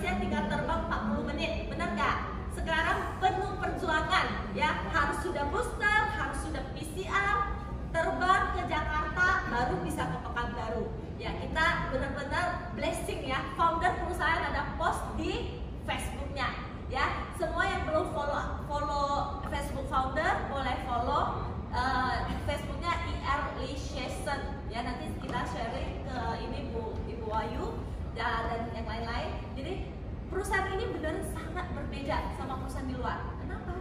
Malaysia tinggal terbang 40 menit, benar nggak? Sekarang penuh perjuangan, ya, harus sudah booster, harus sudah PCR, terbang ke Jakarta, baru bisa ke Pekanbaru. Ya, kita benar-benar blessing ya. Founder perusahaan ada post di Facebooknya, ya. Semua yang belum follow Facebook founder boleh follow Facebooknya Earliciation. Ya, nanti kita sharing ke ini Ibu Wayu dan yang lain-lain. Jadi perusahaan ini benar sangat berbeda sama perusahaan di luar. Kenapa?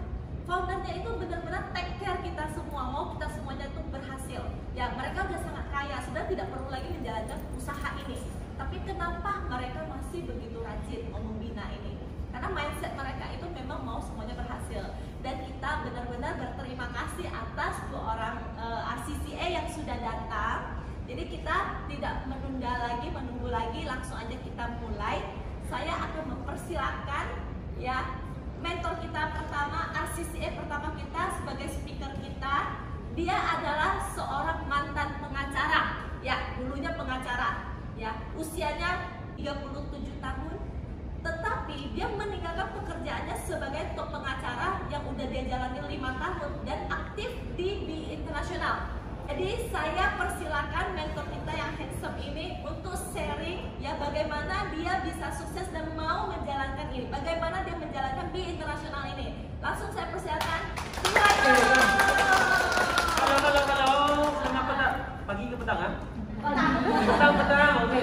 Foundernya itu benar-benar take care kita semua, mau kita semuanya itu berhasil. Ya, mereka udah sangat kaya, sudah tidak perlu lagi menjalankan usaha ini. Tapi kenapa mereka masih begitu rajin membina ini? Karena mindset mereka itu memang mau semuanya berhasil. Dan kita benar-benar berterima kasih atas dua orang RCCA yang sudah datang. Jadi kita tidak menunggu lagi, langsung aja kita mulai. Saya akan mempersilakan ya mentor kita pertama, RCCA pertama kita sebagai speaker kita. Dia adalah seorang mantan pengacara, ya, dulunya pengacara, ya, usianya 37 tahun, tetapi dia meninggalkan pekerjaannya sebagai top pengacara yang udah dia jalani 5 tahun dan aktif di Internasional. Jadi saya persilakan mentor kita yang handsome ini untuk sharing ya bagaimana dia bisa sukses dan mau menjalankan ini, bagaimana dia menjalankan di Internasional ini. Langsung saya persilakan. Halo. Selamat pagi ke petang, petang. Oke.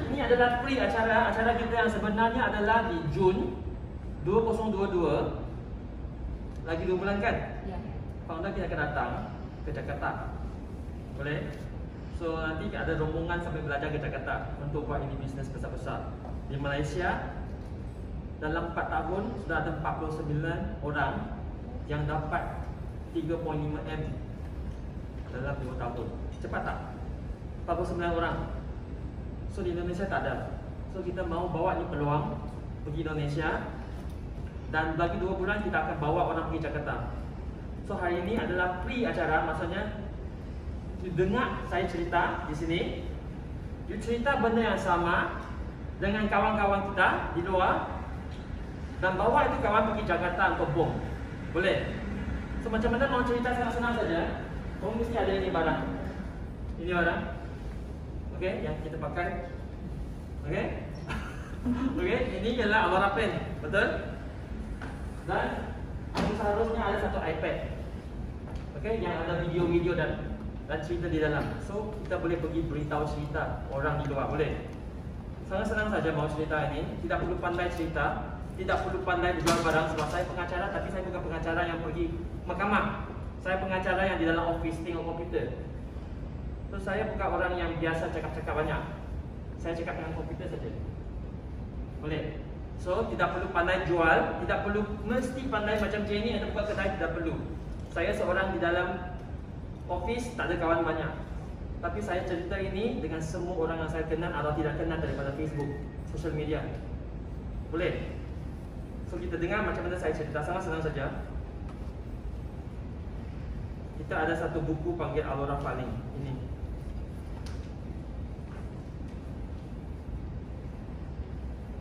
Ini adalah free acara kita yang sebenarnya adalah di Jun 2022. Lagi 2 bulan kan? Ya. Founder kita akan datang ke Jakarta. Boleh? So nanti ada rombongan sampai belajar ke Jakarta untuk buat ini bisnes besar-besar. Di Malaysia dalam 4 tahun sudah ada 49 orang yang dapat 3.5 M dalam 2 tahun. Cepat tak? 49 orang. So di Indonesia tak ada. So kita mau bawa ni peluang pergi Indonesia. Dan bagi 2 bulan kita akan bawa orang pergi Jakarta. So hari ini adalah free acara, maksudnya you dengar saya cerita di sini, you cerita benda yang sama dengan kawan-kawan kita di luar dan bawa itu kawan pergi Jakarta untuk bom. Boleh? So macam mana mau cerita senang-senang saja. Kamu mesti ada ini barang. Ini barang. Okey, yang kita pakai. Okey? Okey, ini ialah Alara Pen, betul? Dan seharusnya ada satu iPad. Okey, yang ada video-video dan cerita di dalam. So kita boleh pergi beritahu cerita orang di luar, boleh? Sangat senang saja mau cerita ini. Tidak perlu pandai cerita, tidak perlu pandai jual barang. Sebab saya pengacara, tapi saya bukan pengacara yang pergi mahkamah. Saya pengacara yang di dalam office tengok komputer. So saya bukan orang yang biasa cakap-cakap banyak. Saya cakap dengan komputer saja. Boleh? So tidak perlu pandai jual, tidak perlu mesti pandai macam Jenny atau buka kedai, tidak perlu. Saya seorang di dalam office, tak ada kawan banyak. Tapi saya cerita ini dengan semua orang yang saya kenal atau tidak kenal daripada Facebook, social media. Boleh? So kita dengar macam mana saya cerita, sangat senang saja. Kita ada satu buku panggil Alara Falling. Ini.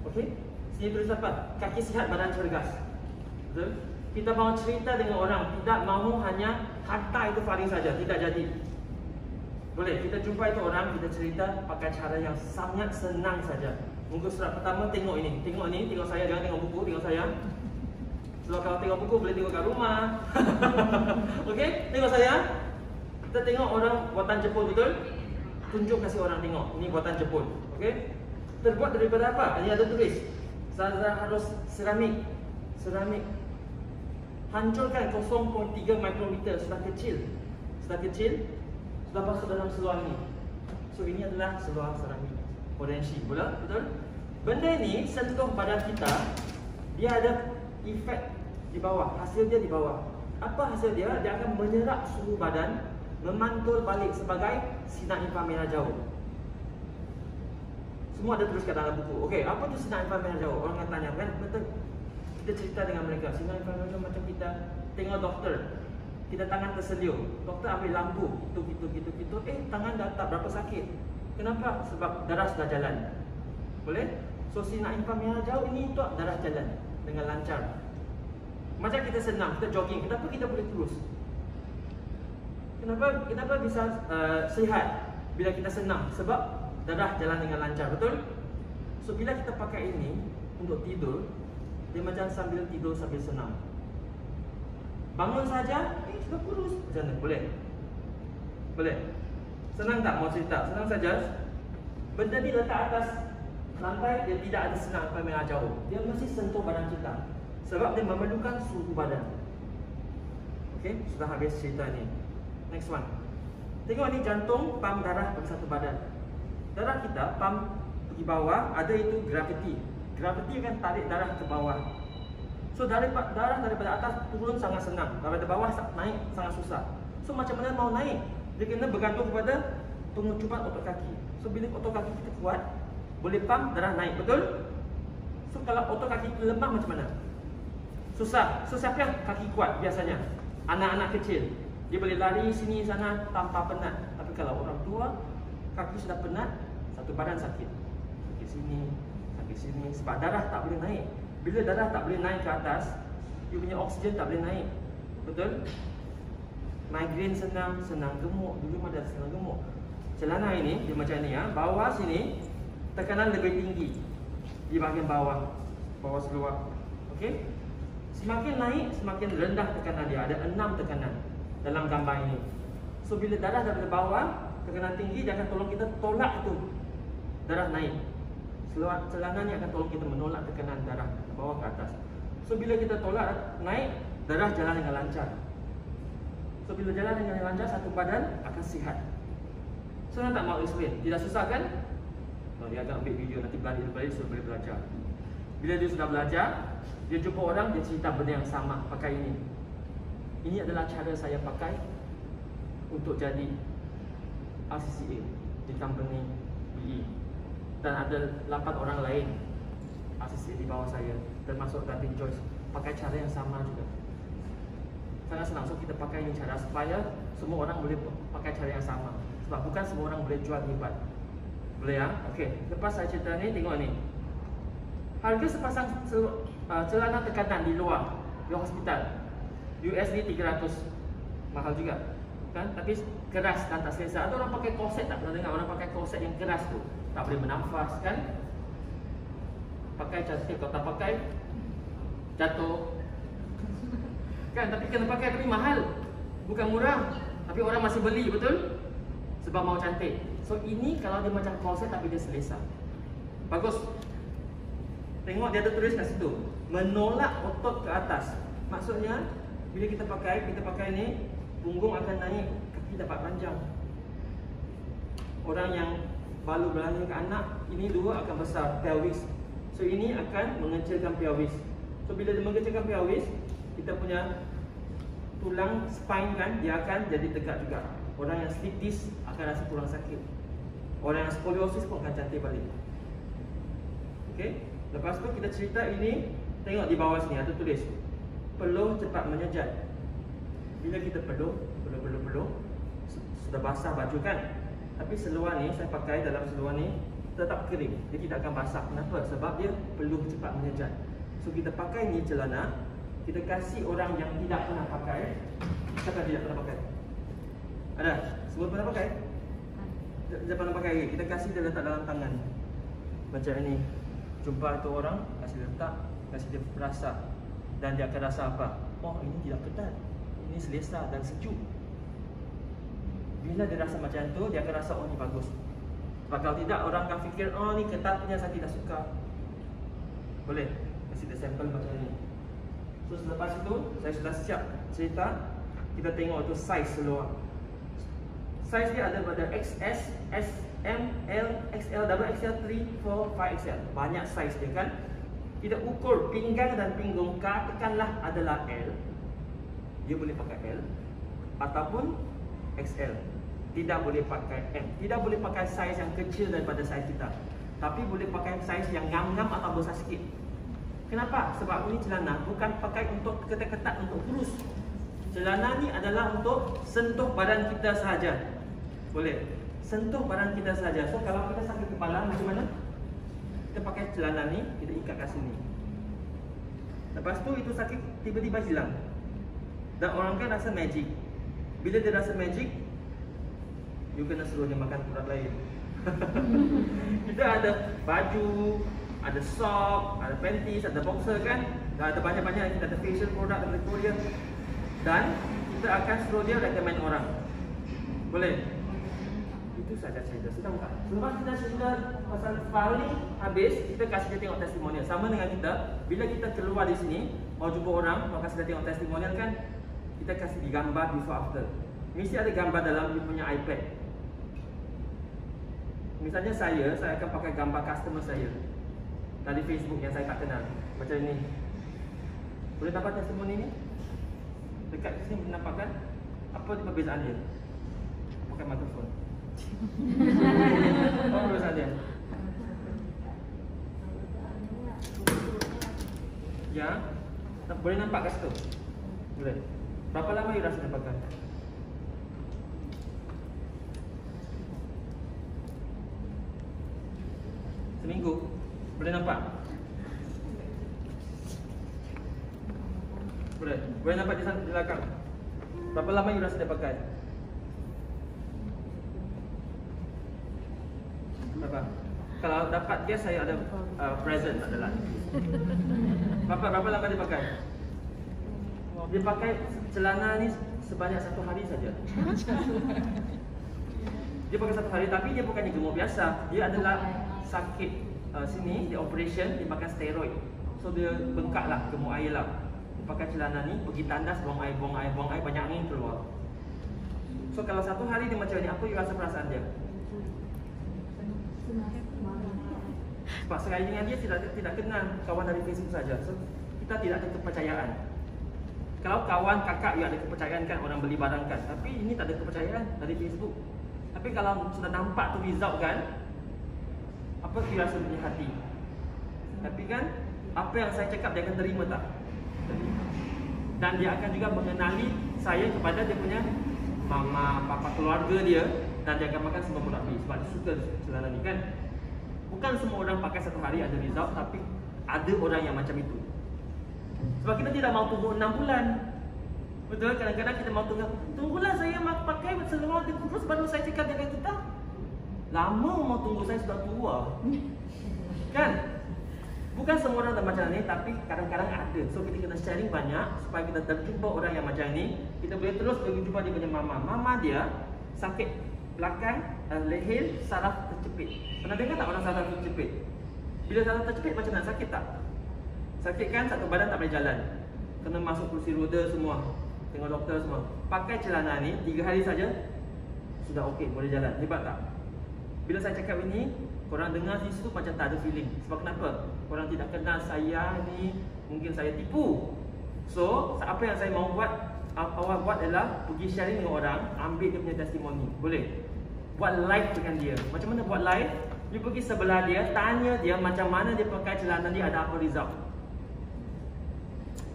Okey? Sini tulis apa? Kaki sihat, badan cergas. Betul? Kita mahu cerita dengan orang, tidak mahu hanya harta itu paling saja, tidak jadi. Boleh, kita jumpa itu orang, kita cerita pakai cara yang sangat senang saja. Muka surat pertama tengok ini, tengok saya, jangan tengok buku, tengok saya. Sebab kalau tengok buku boleh tengok kat rumah. Okey, tengok saya. Kita tengok orang buatan Jepun, betul? Tunjuk kasih orang tengok, ini buatan Jepun. Okey? Terbuat daripada apa? Ini ada tulis. Saya harus seramik. Hancurkan 0.3 mikrometer, sudah kecil, sudah masuk dalam seluar ini. So ini adalah seluar seramik potensi, betul? Benda ini sentuh badan kita, dia ada efek di bawah, hasil dia di bawah. Apa hasil dia? Dia akan menyerap suhu badan, memantul balik sebagai sinar inframerah jauh. Semua ada tulis kat dalam buku. Okey, apa tu sinar inframerah jauh? Orang akan tanya, kan? Betul? Kita cerita dengan mereka, sinar inframerah jauh macam kita tengok doktor. Kita tangan tersenyum, doktor ambil lampu, gitu. Tangan dah tak berapa sakit. Kenapa? Sebab darah sudah jalan. Boleh? So si naik pam yang jauh ini untuk darah jalan dengan lancar. Macam kita senam, kita jogging, kenapa kita boleh terus? Kenapa bisa sihat bila kita senam? Sebab darah jalan dengan lancar, betul? So bila kita pakai ini untuk tidur, dia macam sambil tidur sambil senam. Bangun saja, sudah kurus. Macam mana? Boleh? Boleh? Senang tak mau cerita? Senang saja. Benda ni letak atas lantai, dia tidak ada senang apa yang jauh. Dia mesti sentuh badan kita. Sebab dia memerlukan suhu badan. Okey, sudah habis cerita ni. Next one. Tengok ni jantung, pam darah bagi satu badan. Darah kita pam pergi bawah, ada itu gravity. Gravity akan tarik darah ke bawah. So darah daripada atas turun sangat senang, daripada bawah naik sangat susah. So macam mana mau naik? Dia kena bergantung kepada pengucupan otot kaki. So bila otot kaki kita kuat, boleh pam darah naik, betul? So kalau otot kaki kita lemah macam mana? Susah. So siapa yang kaki kuat biasanya? Anak-anak kecil. Dia boleh lari sini sana tanpa penat. Tapi kalau orang tua, kaki sudah penat, satu badan sakit. Sakit sini, sebab darah tak boleh naik. Bila darah tak boleh naik ke atas, dia punya oksigen tak boleh naik. Betul? Migraine senang gemuk. Dulu ada senang gemuk. Celana ini dia macam ni ya. Bawah sini tekanan lebih tinggi di bahagian bawah seluar. Okey? Semakin naik, semakin rendah tekanan dia. Ada 6 tekanan dalam gambar ini. So bila darah daripada bawah, tekanan tinggi, dia akan tolong kita tolak itu darah naik. Celana ni akan tolong kita menolak tekanan darah bawah ke atas. So bila kita tolak naik, darah jalan dengan lancar. So bila jalan dengan lancar, satu badan akan sihat. So nak tak mau explain? Tidak susah kan? Dia agak ambil video, nanti balik suruh boleh belajar. Bila dia sudah belajar, dia jumpa orang, dia cerita benda yang sama, pakai ini. Ini adalah cara saya pakai untuk jadi RCCA di company BE. Dan ada 8 orang lain RCCA di bawah saya, termasuk Datin Joyce, pakai cara yang sama juga. Sangat senang. So kita pakai ini cara supaya semua orang boleh pakai cara yang sama. Sebab bukan semua orang boleh jual hebat. Boleh ya? Okey. Lepas saya cerita ni, tengok ni. Harga sepasang celana tekanan di luar hospital USD 300. Mahal juga kan? Tapi keras dan tak selesa. Ada orang pakai korset, tak pernah dengar orang pakai korset yang keras tu, tak boleh bernafas kan? Pakai cantik, kalau tak pakai jatuh kan? Tapi kena pakai, tapi mahal. Bukan murah, tapi orang masih beli, betul? Sebab mau cantik. So ini kalau dia macam korset tapi dia selesa, bagus. Tengok dia ada tulis kat situ, menolak otot ke atas. Maksudnya bila kita pakai ni, punggung akan naik, kaki dapat panjang. Orang yang baru berlahir ke anak, ini dua akan besar, pelvis. So ini akan mengecilkan pelvis. So bila dia mengecilkan pelvis, kita punya tulang spine kan, dia akan jadi tegak juga. Orang yang slip disc akan rasa kurang sakit. Orang yang skoliosis pun akan cantik balik. Okey. Lepas tu kita cerita ini, tengok di bawah sini ada tulis peluh cepat menyejat. Bila kita peluh, sudah basah baju kan? Tapi seluar ni saya pakai, dalam seluar ni tetap kering, dia tidak akan basah. Kenapa? Sebab dia peluh cepat menyejat. So kita pakai ni celana, kita kasih orang yang tidak pernah pakai. Siapa tidak pernah pakai? Ada? Semua pernah pakai? Tidak pernah pakai lagi. Kita kasih dia letak dalam tangan macam ini. Jumpa tu orang, kasih letak, kasih dia rasa. Dan dia akan rasa apa? Oh, ini tidak ketat, ini selesa dan sejuk. Bila dia rasa macam tu, dia akan rasa, oh ni bagus. Sebab kalau tidak, orang akan fikir, oh ni ketat punya, saya tidak suka. Boleh, kasih dia sampel macam ni. So selepas itu, saya sudah siap cerita. Kita tengok tu saiz seluar. Saiz dia ada pada XS, S, M, L, XL, XXL, 3, 4, 5XL. Banyak saiz dia kan. Kita ukur pinggang dan pinggung, katakanlah adalah L, dia boleh pakai L ataupun XL. Tidak boleh pakai M. Tidak boleh pakai saiz yang kecil daripada saiz kita, tapi boleh pakai saiz yang ngam-ngam atau besar sikit. Kenapa? Sebab ini celana bukan pakai untuk ketat-ketat untuk kurus. Celana ni adalah untuk sentuh badan kita sahaja. Boleh sentuh badan kita saja. So kalau kita sakit kepala macam mana? kita pakai celana ni, kita ikat kat sini. Lepas tu itu sakit tiba-tiba hilang. Dan orang kan rasa magic. Bila dia rasa magic, you kena suruh dia makan produk lain. Kita ada baju, ada sock, ada panties, ada boxer kan. Dah ada banyak-banyak, kita ada facial product dari Korea. Dan kita akan suruh dia recommend orang. Boleh? Itu saja cerita. Sudah bukan? Selepas kita cerita pasal file ni habis, kita kasih dia tengok testimonial. Sama dengan kita, bila kita keluar di sini, mau jumpa orang, mau kasih dia tengok testimonial kan, kita kasih di gambar before after. Mesti ada gambar dalam dia punya iPad. Misalnya saya akan pakai gambar customer saya dari Facebook yang saya tak kenal. Macam ini. Boleh dapat testimoni ni? Dekat sini boleh nampak kan? Apa perbezaan dia? Pakai mikrofon. Apa perbezaan dia? Ya? Boleh nampak kat situ? Boleh. Berapa lama you rasa dia pakai? Seminggu. Boleh nampak? Boleh nampak di sana di belakang. Berapa lama you rasa dia pakai? Berapa? Kalau dapat guess saya ada present adalah. Berapa lama dia pakai? Dia pakai celana ni sebanyak 1 hari saja. Dia pakai 1 hari, tapi dia bukannya gemuk biasa. Dia adalah sakit sini, dia operation, dia makan steroid. So dia bengkak lah, gemuk air lah. Dia pakai celana ni, pergi tandas, buang air, banyak angin keluar. So kalau 1 hari dia macam ni, apa you rasa perasaan dia? Sebab sekali dengan dia tidak kenal kawan dari Facebook saja. So kita tidak ada kepercayaan. Kalau kawan kakak you ada kepercayaan kan, orang beli barang kan. Tapi ini tak ada kepercayaan dari Facebook. Tapi kalau sudah nampak tu result kan, apa you rasa punya hati? Tapi kan, apa yang saya cakap dia akan terima tak? Dan dia akan juga mengenali saya kepada dia punya mama, papa, keluarga dia. Dan dia akan makan semua produk ni sebab dia suka celana ni kan. Bukan semua orang pakai 1 hari ada result, tapi ada orang yang macam itu. Sebab kita tidak mahu tunggu 6 bulan. Betul, kadang-kadang kita mahu tunggulah saya pakai seluar terus baru saya cakap dengan kita. Lama mau tunggu, saya sudah tua. Kan? Bukan semua orang macam ni, tapi kadang-kadang ada. So kita kena sharing banyak supaya kita terjumpa orang yang macam ni. Kita boleh terus pergi jumpa dia punya mama. Mama dia sakit belakang, leher, saraf terjepit. Pernah dengar tak orang saraf terjepit? Bila saraf terjepit macam mana? Sakit tak? Sakit kan, satu badan tak boleh jalan. Kena masuk kursi roda semua. Tengok doktor semua. Pakai celana ni 3 hari saja sudah okey, boleh jalan. Hebat tak? Bila saya cakap ini, korang dengar di situ macam tak ada feeling. Sebab kenapa? Korang tidak kenal saya ni, mungkin saya tipu. So, apa yang saya mahu buat, awak buat adalah pergi sharing dengan orang, ambil dia punya testimoni. Boleh? Buat live dengan dia. Macam mana buat live? You pergi sebelah dia, tanya dia macam mana dia pakai celana ni, ada apa result.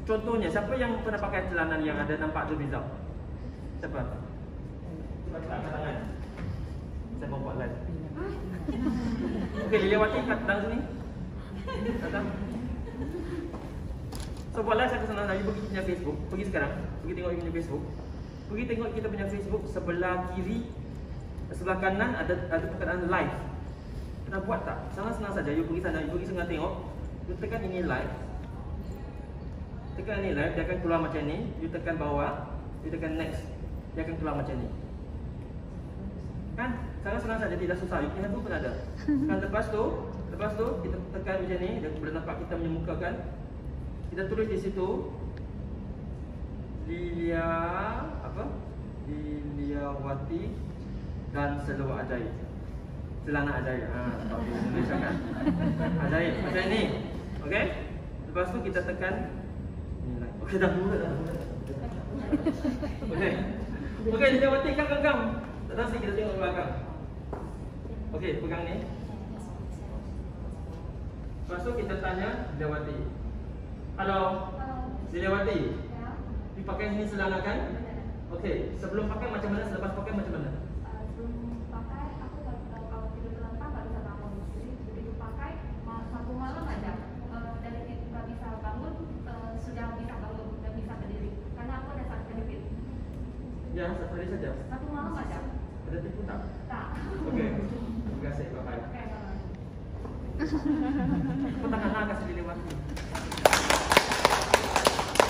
Contohnya, siapa yang pernah pakai celana yang ada nampak ada result? Siapa? Cuba cepat angkat tangan. Saya mau buat live. Okey, Liliawati kat dalam sini. Datang. So buat live saya senang lagi, pergi punya Facebook. Pergi sekarang, pergi tengok punya Facebook. Pergi tengok kita punya Facebook, sebelah kiri, sebelah kanan ada perkataan live. Pernah buat tak? Senang-senang saja. You pergi sana, you pergi sana tengok. You tekan ini live. Tekan ini live, dia akan keluar macam ni. You tekan bawah, you tekan next, dia akan keluar macam ni. Kan? Senang-senang saja, tidak susah. You punya tu pun ada. Kan lepas tu kita tekan macam ni, dia boleh nampak kita punya muka kan. Kita tulis di situ Liliawati dan seluar ajaib. Celana ajaib. Tak boleh Indonesia kan. Ajaib macam ni. Okey? Lepas tu kita tekan ni lah. Okey, dah mula dah. Okey. Okey, Liliawati kang. Datang sini kita tengok belakang. Okey, pegang ni. Lepas tu kita tanya Liliawati. Halo. Liliawati. Ya. You pakai ini celana kan? Okey, sebelum pakai macam mana, selepas pakai macam mana? Sebelum pakai aku kalau tidur terlentang nggak bisa bangun. Jadi begitu pakai Ya, satu hari saja. Satu malam aja. Ada tipu tak? Tak. Okey. Terima kasih, bye-bye. Petang kasih dilewati.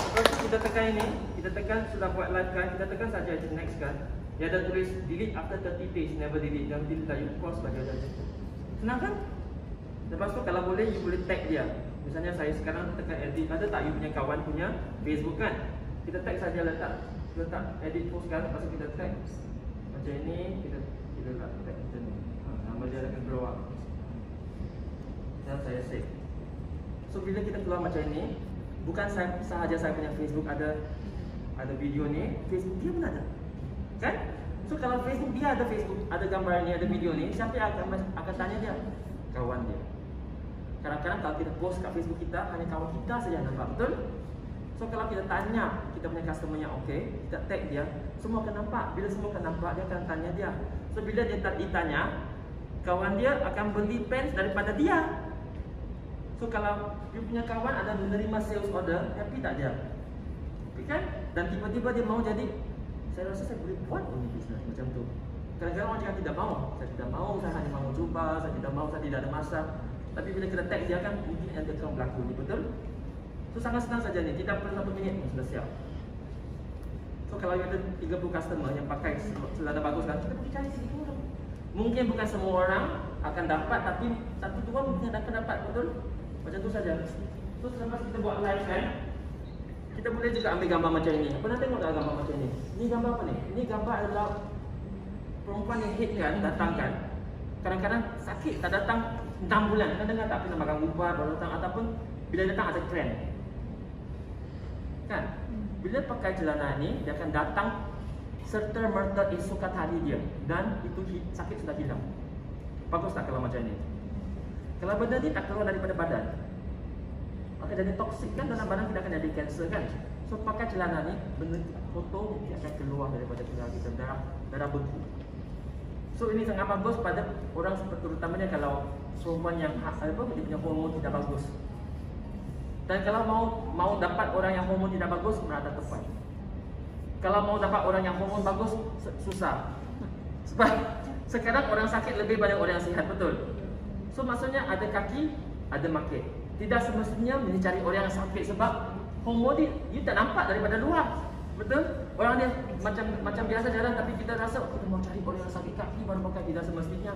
Lepas tu kita tekan ini, kita tekan sudah buat live kan, kita tekan saja di next kan. Dia ada tulis delete after 30 days, never delete. Jangan delete tak, you pause bagi dia. Senang kan? Lepas tu kalau boleh, you boleh tag dia. Misalnya saya sekarang tekan edit, ada tak you punya kawan punya Facebook kan? Kita tag saja, letak edit post kan, lepas tu kita tag macam ini, kita letak tag macam ni. Nama dia akan blow up. Dan saya save. So bila kita keluar macam ini, bukan sahaja saya punya Facebook ada video ni, Facebook dia pun ada. Kan? So kalau Facebook dia ada gambar ni, ada video ni, siapa yang akan tanya dia? Kawan dia. Kadang-kadang kalau kita post kat Facebook kita, hanya kawan kita saja yang nampak, betul? So kalau kita tanya kita punya customer yang okey, kita tag dia, semua akan nampak. Bila semua akan nampak, dia akan tanya dia. So bila dia ditanya, kawan dia akan beli pants daripada dia. So kalau you punya kawan ada menerima sales order, happy tak dia? Happy kan? Dan tiba-tiba dia mau jadi, saya rasa saya boleh buat ini bisnes macam tu. Kadang-kadang orang cakap tidak mau, saya tidak mau, saya hanya mau cuba, saya tidak mau, saya tidak ada masa. Tapi bila kita tag dia kan, mungkin yang dia akan berlaku ni, betul? So sangat senang saja ni, tidak perlu 1 minit pun sudah siap. So kalau ada 30 customer yang pakai celana bagus kan, kita pergi cari sedikit orang. Mungkin bukan semua orang akan dapat, tapi 1-2 mungkin akan dapat, betul? Macam tu saja. So selepas kita buat live kan, kita boleh juga ambil gambar macam ini. Pernah tengok tak gambar macam ini? Ini gambar apa ni? Ini gambar adalah perempuan yang hit kan, datang kan. Kadang-kadang sakit, tak datang 6 bulan. Kan dengar tak pernah makan ubat, baru datang. Ataupun bila datang ada trend. Kan? Bila pakai celana ni, dia akan datang serta merta esok hari dia. Dan itu sakit sudah hilang. Bagus tak kalau macam ini? Kalau benda ni tak keluar daripada badan, maka jadi toksik kan dalam badan, kita akan jadi kanser kan. So pakai celana ni, benda foto dia akan keluar daripada celana kita, darah beku. So ini sangat bagus pada orang terutamanya kalau perempuan yang dia punya hormon tidak bagus. Dan kalau mau dapat orang yang hormon tidak bagus, berada tepat. Kalau mau dapat orang yang hormon bagus, susah. Sebab sekarang orang sakit lebih banyak orang yang sihat, betul? So maksudnya ada kaki, ada market. Tidak semestinya mencari orang yang sakit sebab hormon ni you tak nampak daripada luar. Betul? Orang dia macam biasa jalan, tapi kita rasa kita mau cari orang yang sakit kaki baru pakai. Tidak semestinya.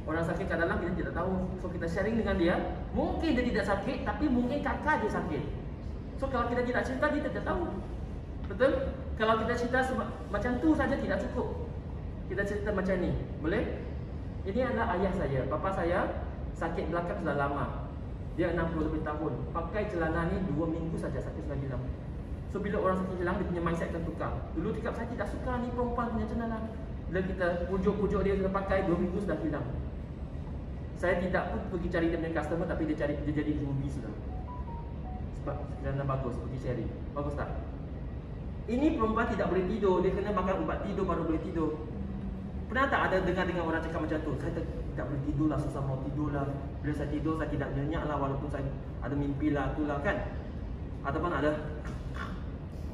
Orang sakit kat dalam kita tidak tahu. So kita sharing dengan dia, mungkin dia tidak sakit, tapi mungkin kakak dia sakit. So kalau kita tidak cerita, dia tidak tahu. Betul? Kalau kita cerita macam tu saja tidak cukup. Kita cerita macam ni, boleh? Ini adalah ayah saya, bapa saya sakit belakang sudah lama. Dia 60 lebih tahun. Pakai celana ni 2 minggu saja sakit sudah hilang. So bila orang sakit hilang, dia punya mindset akan tukar. Dulu cakap saya tidak suka ni perempuan punya celana. Bila kita pujuk-pujuk dia sudah pakai 2 minggu sudah hilang. Saya tidak pun pergi cari dia punya customer, tapi dia jadi ruby sudah. Sebab celana bagus, pergi sharing. Bagus tak? Ini perempuan tidak boleh tidur, dia kena makan ubat tidur baru boleh tidur. Pernah tak ada dengar orang cakap macam tu? Saya tidak boleh tidur lah, susah mau tidur lah. Bila saya tidur, saya tidak nyenyak lah, walaupun saya ada mimpi lah, itulah kan. Ataupun ada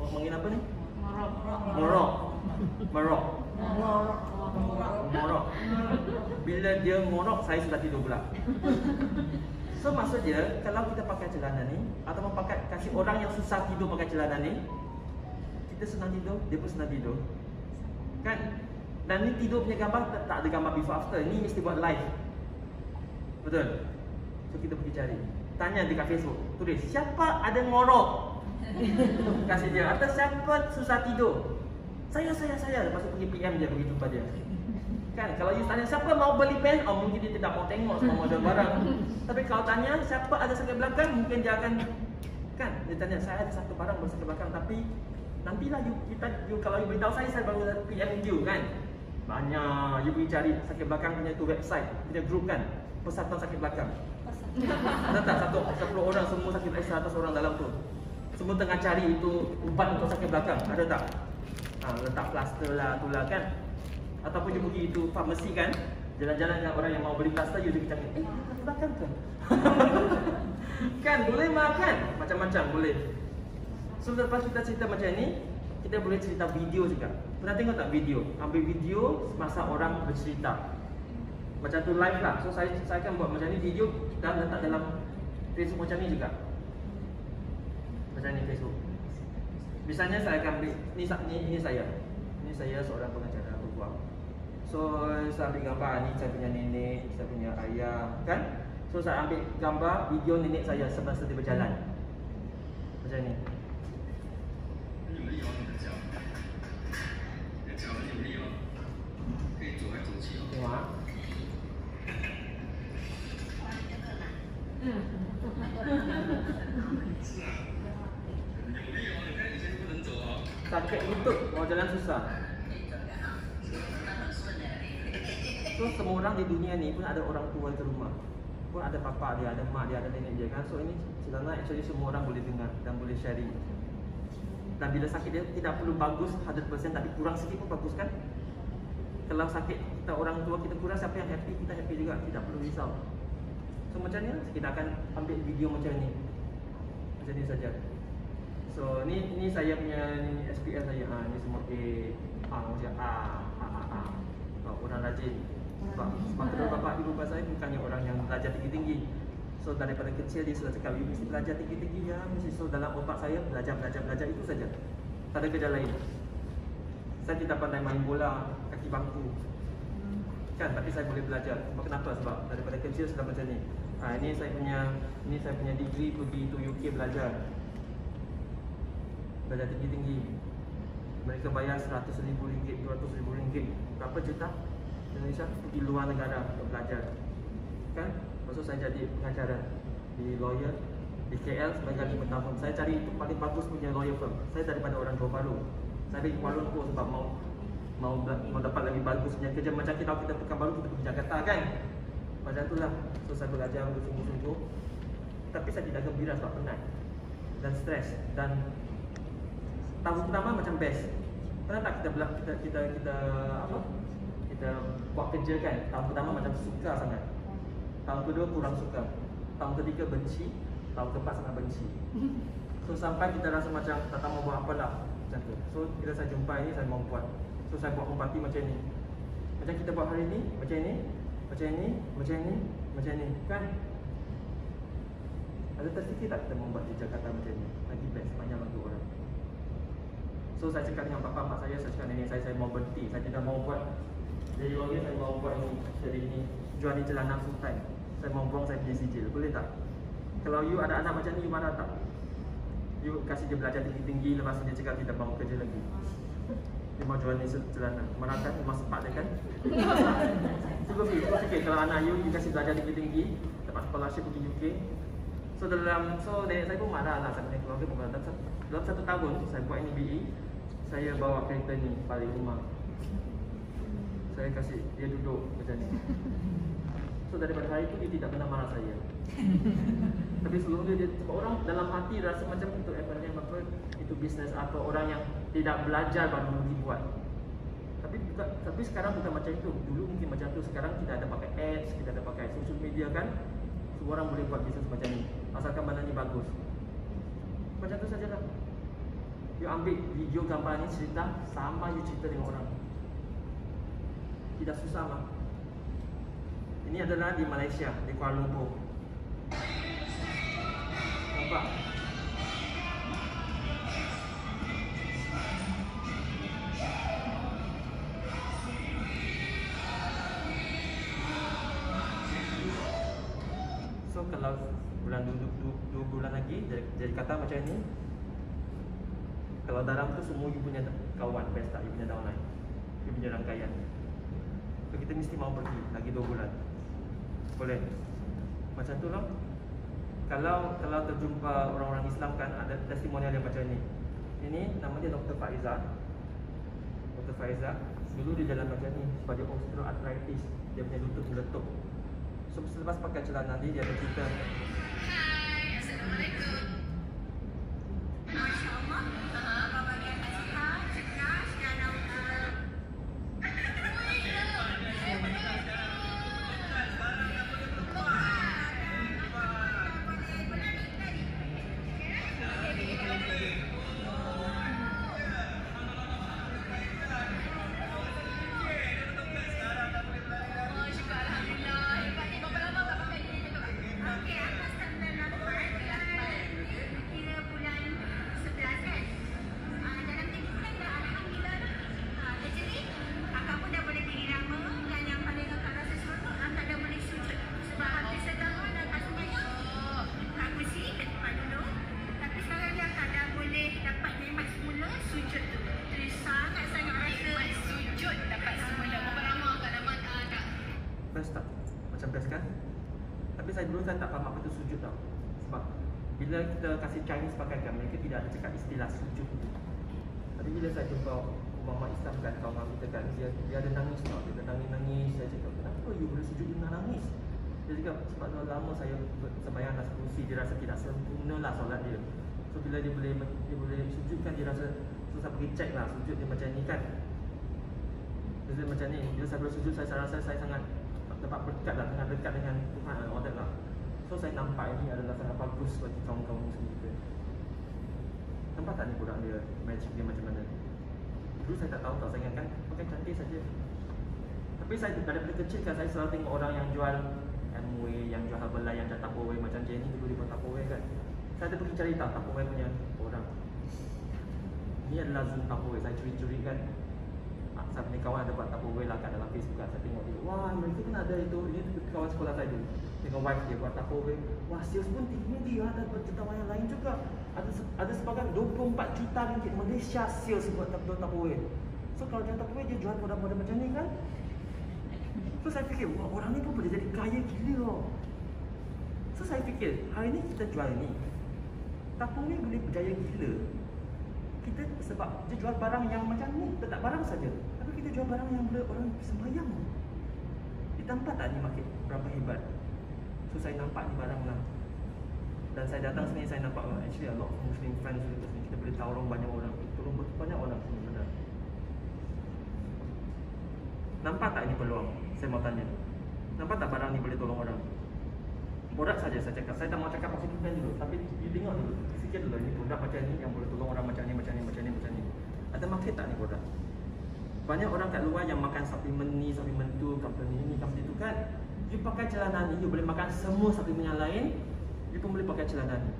mungkin apa ni? Morok. Bila dia morok, saya sudah tidur pula. So maksud dia, kalau kita pakai celana ni, atau kasih orang yang susah tidur pakai celana ni, kita senang tidur, dia pun senang tidur. Kan? Dan ni tidur punya gambar tak ada gambar before after. Ni mesti buat live. Betul? So kita pergi cari. Tanya dekat Facebook, tulis siapa ada ngorok. Kasih dia. Atau siapa susah tidur. Saya. Lepas tu pergi PM dia, pergi jumpa dia. Kan? Kalau you tanya siapa mau beli pen, mungkin dia tidak mau tengok semua model barang. Tapi kalau tanya siapa ada sakit belakang, mungkin dia akan, kan? Dia tanya saya ada satu barang bersakit belakang, tapi nantilah you kalau you beritahu saya baru PM you kan. Banyak you pergi cari sakit belakang punya tu website, punya group kan, Persatuan Sakit Belakang. Ada tak 10 orang semua sakit belakang, 100 orang dalam tu. Semua tengah cari itu ubat untuk sakit belakang. Ada tak? Letak plaster lah, itulah kan. Ataupun you pergi itu farmasi kan, jalan-jalan dengan orang yang mau beli plaster, you pergi cari, sakit belakang kan? Kan boleh makan macam-macam boleh. So lepas kita cerita macam ni, kita boleh cerita video juga. Pernah tengok tak video? Ambil video masa orang bercerita. Macam tu live lah. So saya akan buat macam ni video dan letak dalam Facebook macam ni juga. Macam ni Facebook. Misalnya saya akan ambil ini saya. Ini saya seorang pengacara berbual. So saya ambil gambar ni saya punya nenek, saya punya ayah, kan? So saya ambil gambar video nenek saya semasa dia berjalan. Macam ni. Tengok. Sakit lutut, mau jalan susah. So semua orang di dunia ni pun ada orang tua di rumah. Pun ada papa dia, ada mak dia, ada nenek dia kan. So ini celana actually semua orang boleh dengar dan boleh sharing. Dan bila sakit dia tidak perlu bagus 100% tapi kurang sikit pun bagus kan. Kalau sakit kita orang tua kita kurang, siapa yang happy, kita happy juga, tidak perlu risau. So macam ni kita akan ambil video macam ni. Macam ni saja. So ni saya punya ni SPL saya. Ni semua macam orang rajin. Sebab bapa ibu bapa saya bukannya orang yang belajar tinggi-tinggi. So daripada kecil dia sudah cakap, you mesti belajar tinggi-tinggi ya. So dalam otak saya belajar itu saja. Tak ada kerja lain. Saya tidak pandai main bola kaki bangku. Kan, tapi saya boleh belajar. Sebab kenapa? Sebab daripada kecil sudah macam ni. Ini saya punya degree pergi to UK belajar tinggi-tinggi. Mereka bayar RM100,000, RM200,000. Berapa juta Indonesia pergi luar negara untuk belajar. Kan? Lepas tu saya jadi pengacara di lawyer di KL sebagai 5 tahun. Saya cari itu paling bagus punya lawyer firm. Saya daripada orang Johor Bahru. Saya pergi Kuala Lumpur sebab mau dapat lebih bagus punya kerja. Macam kita Pekanbaru, kita pergi Jakarta kan. Macam itulah. So saya belajar sungguh-sungguh. Tapi saya tidak gembira sebab penat dan stres. Dan tahun pertama macam best. Pernah tak kita buat kerja kan? Tahun pertama macam suka sangat. Tahun kedua kurang suka. Tahun ketiga benci. Tahun keempat sangat benci. So sampai kita rasa macam tak tahu mau buat apalah. Macam tu. So bila saya jumpa ini saya mau buat. So saya buat umpati macam ni. Macam kita buat hari ni, macam ni, macam ni, macam ni, macam ni, kan? Ada terfikir tak kita membuat di Jakarta macam ni? Lagi best, banyak bantu orang. So saya cakap dengan bapa mak saya cakap nenek saya mau berhenti. Saya tidak mau buat jadi lawyer, saya mau buat ini, jadi ini jual ni celana full time. Saya mau buang saya punya sijil, boleh tak? Kalau you ada anak macam ni, you marah tak? You kasih dia belajar tinggi-tinggi, lepas tu dia cakap tidak mau kerja lagi. Dia mau jual ni celana, marah kan? Rumah sepak dia kan? Cuba fikir kalau anak you kasih belajar tinggi-tinggi, dapat scholarship pergi UK. So nenek saya pun marah lah, saya punya keluarga pun marah. Dalam 1 tahun saya buat ini BE, saya bawa kereta ni balik rumah. Saya kasih dia duduk macam ni. So daripada hari itu dia tidak pernah marah saya. Tapi sebelum dia sebab orang dalam hati rasa macam itu apa itu bisnes apa orang yang tidak belajar baru dibuat. Tapi sekarang bukan macam itu. Dulu mungkin macam itu, sekarang kita ada pakai ads, kita ada pakai social media kan. Semua orang boleh buat bisnes macam ni. Asalkan mana ni bagus. Macam tu sajalah. You ambil video gambar ni cerita sama you cerita dengan orang. Tidak susah mah. Ini adalah di Malaysia, di Kuala Lumpur. Nampak? So kalau bulan 2 bulan lagi jadi kata macam ni. Kalau dalam tu semua you punya kawan pesta, you punya downline, you punya rangkaian. So kita mesti mau pergi lagi 2 bulan. Boleh? Macam tu lah. Kalau terjumpa orang-orang Islam kan ada testimonial yang macam ni. Ini nama dia Dr. Faiza. Dr. Faiza dulu dia jalan macam ni sebab dia osteoarthritis, dia punya lutut meletup. So selepas pakai celana dia ada cerita. Hai, Assalamualaikum. Masya-Allah. Bapa dia Asiha, cerdas dan best tak? Macam best kan? Tapi saya dulu tak faham apa tu sujud tau. Sebab bila kita kasih Chinese pakai kan, mereka tidak ada cakap istilah sujud tu. Tapi bila saya jumpa ulama Islam kan, kawan kita kan, dia ada nangis tau. Dia ada nangis. Saya cakap, kenapa you boleh sujud dengan nangis? Dia cakap, sebab lama saya sembahyang nasi kursi, dia rasa tidak sempurna lah solat dia. So bila dia boleh sujud kan, dia rasa, so saya pergi check lah sujud dia macam ni kan. Sujud macam ni, bila saya boleh sujud, saya rasa saya sangat dapat berdekat lah, sangat dekat dengan Tuhan dan all that lah. So saya nampak ini adalah sangat bagus bagi kaum-kaum muslim kita. Nampak tak ni budak dia, magic dia macam mana? Dulu saya tak tahu tau, saya ingatkan pakai cantik saja. Tapi saya daripada kecil kan, saya selalu tengok orang yang jual Amway, yang jual Herbalife, yang jual Tupperware. Macam Jenny dulu dia buat Tupperware kan. Saya ada pergi cari tak Tupperware punya orang. Ini adalah Zoom Tupperware, saya curi-curi kan. Saya punya kawan ada buat Tupperware lah kat dalam Facebook kan. Saya tengok dia, wah mereka kan ada itu. Ini kawan sekolah saya dulu, dengan wife dia buat Tupperware. Wah sales pun tinggi lah, ada jutawan yang lain juga. Ada sebagai 24 juta ringgit Malaysia sales buat Tupperware. So kalau dia Tupperware, dia jual produk-produk macam ni kan. So saya fikir, wah orang ni pun boleh jadi kaya gila loh. So saya fikir, hari ni kita jual ni, Tupperware boleh berjaya gila. Kita sebab dia jual barang yang macam ni, tak barang saja. Tapi kita jual barang yang boleh orang sembahyang. Kita nampak tak ni market berapa hebat. So saya nampak ni barang lah. Dan saya datang sini, saya nampak actually a lot of Muslim friends di sini. Kita boleh tolong banyak orang, tolong banyak orang sebenarnya. Nampak tak ini peluang? Saya mau tanya. Nampak tak barang ni boleh tolong orang? Produk saja saya cakap. Saya tak mau cakap positif dan dulu. Tapi you tengok dulu, fikir dulu ini produk macam ni yang boleh tolong orang macam ni, macam ni, macam ni, macam ni. Ada market tak ni produk? Banyak orang kat luar yang makan suplemen ni, suplemen tu, company ni, company tu kan. You pakai celana ni, you boleh makan semua suplemen yang lain. You pun boleh pakai celana ni.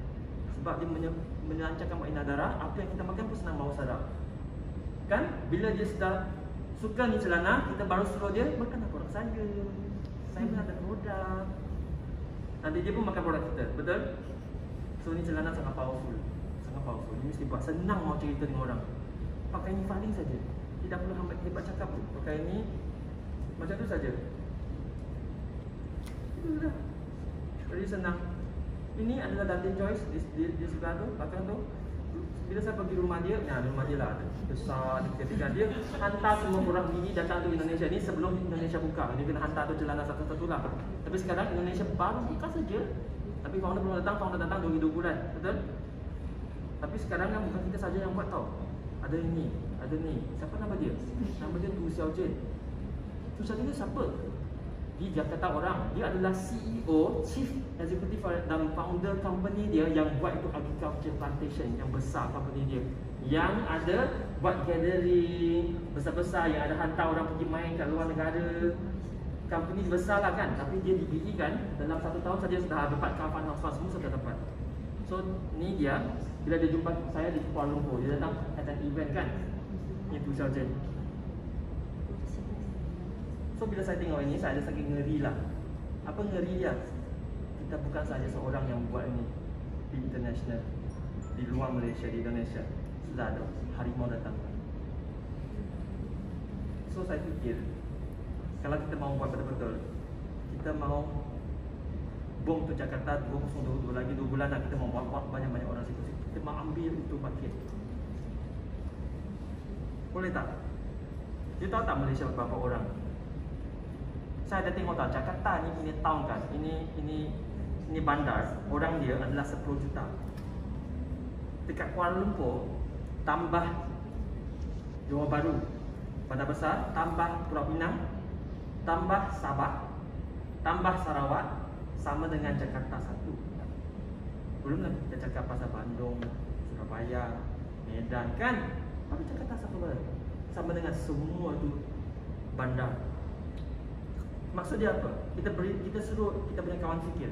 Sebab dia melancarkan maina darah. Apa yang kita makan pun senang bawah saraf. Kan? Bila dia sudah suka ni celana, kita baru suruh dia makan produk saya. Saya pun ada produk. Nanti dia pun makan produk kita, betul? So ni celana sangat powerful. Sangat powerful. Ini mesti buat senang mau cerita dengan orang. Pakai ni paling saja. Tidak perlu hebat cakap pun. Pakai ni macam tu saja. Itulah. Very senang. Ini adalah Dante Joyce di sebelah tu, belakang tu. Bila saya pergi rumah dia lah, besar, ketika dia hantar semua orang gigi datang ke Indonesia ni sebelum Indonesia buka. Dia kena hantar tu celana satu-satu lah. Tapi sekarang Indonesia baru buka saja. Tapi founder belum datang, founder datang 2 bulan, betul? Tapi sekarang kan bukan kita saja yang buat tau. Ada ini, ada ni. Siapa nama dia? Nama dia Tu Xiaojun. Tu Xiaojun ni siapa? Di Jakarta orang. Dia adalah CEO, Chief Executive dan founder company dia yang buat itu agriculture plantation yang besar company dia. Yang ada buat gathering besar-besar, yang ada hantar orang pergi main kat luar negara. Company besar lah kan. Tapi dia diberikan dalam 1 tahun saja sudah dapat kawan house semua sudah dapat. So ni dia, bila dia jumpa saya di Kuala Lumpur, dia datang attend event kan. Ni Tu Xiaojun. So bila saya tengok ini, saya ada sakit ngeri lah. Apa ngeri dia? Kita bukan saja seorang yang buat ini di international, di luar Malaysia, di Indonesia. Sudah ada harimau datang. So saya fikir, kalau kita mau buat betul-betul, kita mau bom tu Jakarta 2022 lagi 2 bulan lah, kita mau buat banyak-banyak orang situ. Kita mau ambil itu market. Boleh tak? You tahu tak Malaysia berapa orang? Saya ada tengok tak, Jakarta ini town kan, ini bandar, orang dia adalah 10 juta. Dekat Kuala Lumpur, tambah Johor Bahru, Bandar Besar, tambah Pulau Pinang, tambah Sabah, tambah Sarawak, sama dengan Jakarta 1. Belum lagi kita cakap pasal Bandung, Surabaya, Medan kan. Tapi Jakarta 1 sama dengan semua tu bandar. Maksud dia apa? Kita suruh kita punya kawan fikir.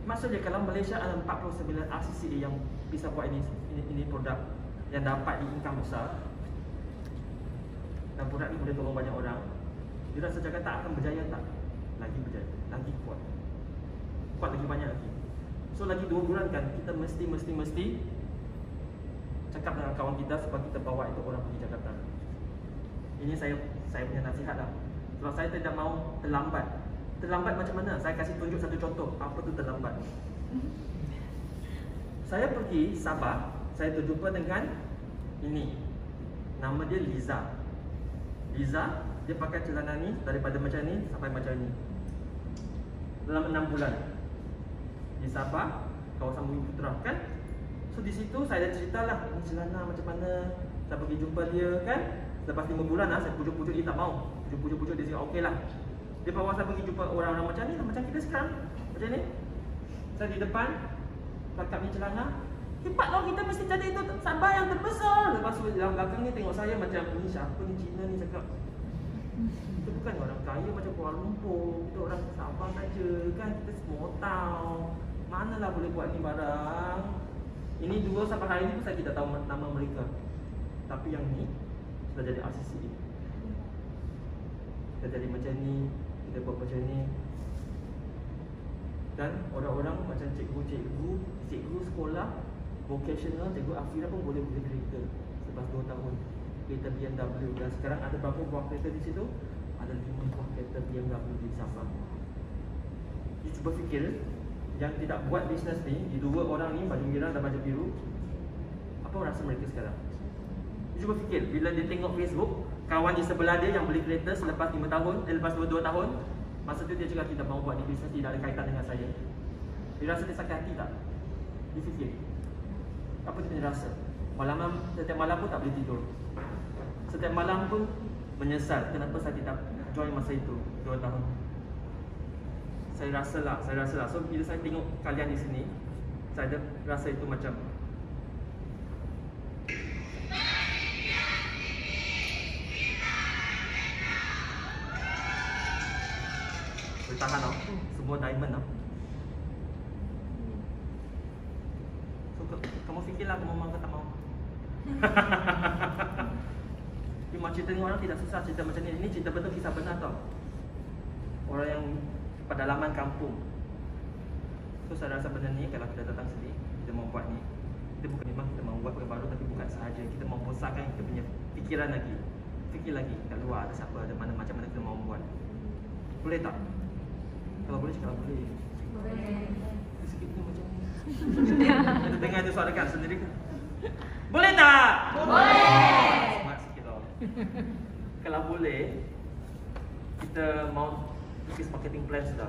Maksud dia kalau Malaysia ada 49 RCCA yang bisa buat ini produk yang dapat income besar, dan produk ini boleh tolong banyak orang, dia rasa Jakarta akan berjaya tak? Lagi berjaya, lagi kuat lagi banyak lagi. So lagi 2 bulan kan, kita mesti cakap dengan kawan kita supaya kita bawa itu orang pergi Jakarta. Ini saya punya nasihat lah. Sebab saya tidak mau terlambat. Terlambat macam mana? Saya kasih tunjuk satu contoh. Apa tu terlambat? Saya pergi Sabah, saya terjumpa dengan ini. Nama dia Liza. Liza, dia pakai celana ni daripada macam ni sampai macam ni. Dalam 6 bulan. Di Sabah, kawasan Bumi Putra kan? So di situ saya dah ceritalah ini celana macam mana. Saya pergi jumpa dia kan. Lepas 5 bulan saya pujuk-pujuk dia tak mau. Pujuk-pujuk dia cakap okey lah. Dia bawa saya pergi jumpa orang-orang macam ni lah, macam kita sekarang. Macam ni. Saya di depan, pakap ni celana. Hebat lah kita mesti jadi itu Sabah yang terbesar. Lepas tu dalam belakang ni tengok saya macam ni siapa ni Cina ni cakap. Kita bukan orang kaya macam Kuala Lumpur. Kita orang Sabah saja kan. Kita semua tahu. Manalah boleh buat ni barang. Ini dua sampai hari ni pun saya tidak tahu nama mereka. Tapi yang ni sudah jadi RCC. Kita jadi macam ni, kita buat macam ni. Dan orang-orang macam cikgu sekolah vocational, cikgu Afira pun boleh beli kereta selepas 2 tahun. Kereta BMW. Dan sekarang ada berapa buah kereta di situ? Ada 5 buah kereta BMW di Sabah. Jadi cuba fikir, yang tidak buat bisnes ni, di dua orang ni, baju merah dan baju biru, apa rasa mereka sekarang? Cuba fikir, bila dia tengok Facebook, kawan di sebelah dia yang beli kereta selepas 5 tahun, lepas 2 tahun, masa tu dia cakap tidak mahu buat ni bisnes, tidak ada kaitan dengan saya. Dia rasa dia sakit hati tak? Dia fikir, apa dia rasa? Setiap malam pun tak boleh tidur. Setiap malam pun menyesal, kenapa saya tidak join masa itu 2 tahun. Saya rasa lah. So bila saya tengok kalian di sini, saya rasa itu macam bertahan tau. Semua diamond tau. So kamu fikirlah kamu mahu ke tak mahu. Cuma cerita dengan orang tidak susah cerita macam ni. Ini cerita betul, kisah benar tau. Orang yang pedalaman kampung. So saya rasa benda ni kalau kita datang sini, kita mau buat ni, kita bukan memang kita mau buat perkara baru, tapi bukan sahaja kita mau besarkan kita punya fikiran lagi. Fikir lagi kat luar ada siapa, ada mana, macam mana kita mau buat. Boleh tak? Kalau boleh cakap boleh. Sikit ni macam ni. Kita dengar tu suara dekat sendiri kan? Boleh tak? Boleh. Semangat sikit tau. Kalau boleh, kita mau lukis marketing plan sudah.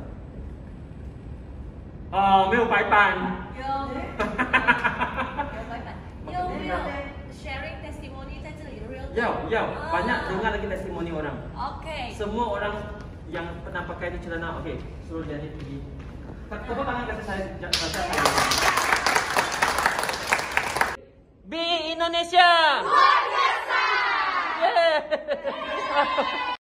Oh, 没有白板。有白板，有没有 sharing testimony 在这里 real？ 要，banyak dengar lagi testimoni orang. OK。 Semua orang yang pernah pakai ni celana, okey, suruh dia ni pergi. Tepuk tangan kasih saya. Be Indonesia. Luar biasa. Yeah.